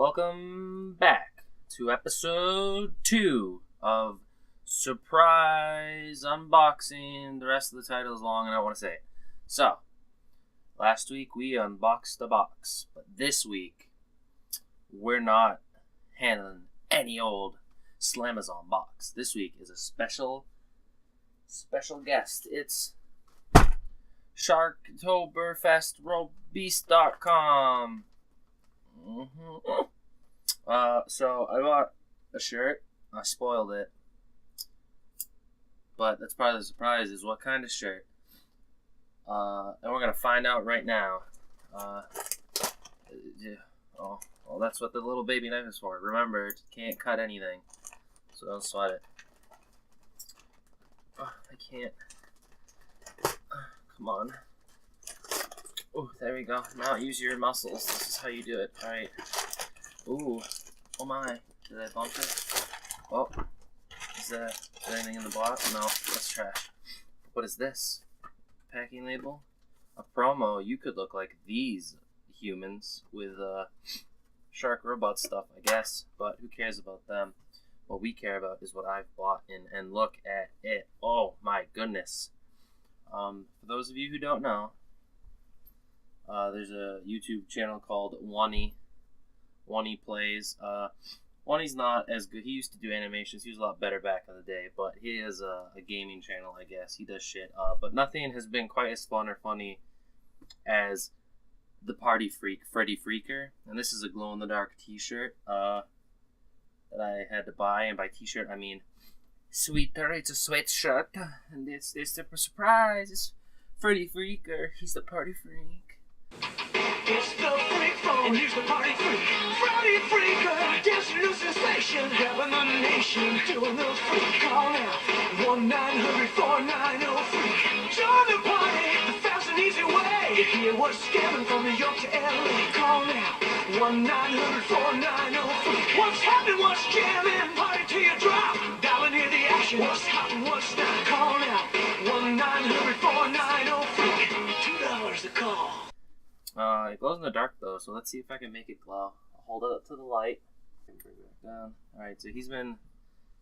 Welcome back to episode 2 of Surprise Unboxing. The rest of the title is long and I don't want to say it. So, last week we unboxed a box, but this week we're not handling any old Slamazon box. This week is a special guest. It's Sharktoberfestrobeast.com. So I bought a shirt. I spoiled it. But that's part of the surprise is what kind of shirt. And we're going to find out right now. Well, that's what the little baby knife is for. Remember, it can't cut anything. So don't sweat it. I can't. Come on. Oh, there we go. Now use your muscles. This is how you do it. Alright. Ooh. Oh my. Did I bump it? Oh. Is there anything in the box? No, that's trash. What is this? Packing label? A promo. You could look like these humans with shark robot stuff, I guess. But who cares about them? What we care about is what I've bought and look at it. Oh my goodness. For those of you who don't know, there's a YouTube channel called Wani Plays. Wani's not as good. He used to do animations. He was a lot better back in the day, but he has a gaming channel, I guess. He does shit. But nothing has been quite as fun or funny as the Party Freak, Freddy Freaker. And this is a glow-in-the-dark t-shirt that I had to buy. And by t-shirt, I mean sweater. It's a sweatshirt. And it's the surprise. It's Freddy Freaker. He's the Party Freak. It's the freak phone, and here's the party freak. Freddy Freaker, dancing new sensation, having the nation, doing the freak. Call now, 1-900-490-FREAK. Join the party, the fast and easy way. Hear what's scamming from New York to LA. Call now, 1-900-490-FREAK. What's happening, what's jamming, party till you drop. Dial and hear the action, what's hot and what's not. Call now, 1-900-490-FREAK. $2 a call. It glows in the dark though, so let's see if I can make it glow. I'll hold it up to the light. Bring it back down. Alright, so he's been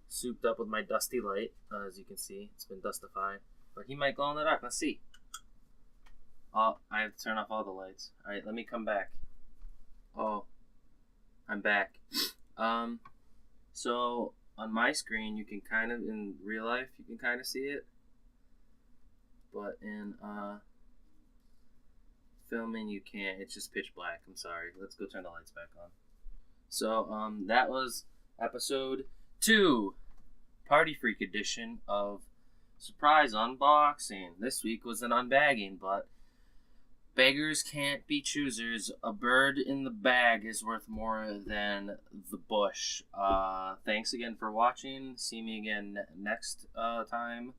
souped up with my dusty light, as you can see. It's been dustified. But he might glow in the dark. Let's see. Oh, I have to turn off all the lights. Alright, let me come back. Oh, I'm back. So on my screen, you can kind of, in real life, you can kind of see it. But in, filming you can't. It's just pitch black. I'm sorry. Let's go turn the lights back on. So that was episode 2, Party Freak edition of Surprise Unboxing. This week was an unbagging, but beggars can't be choosers. A bird in the bag is worth more than the bush. Thanks again for watching. See me again next time.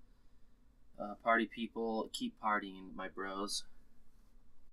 Party people, keep partying, my bros.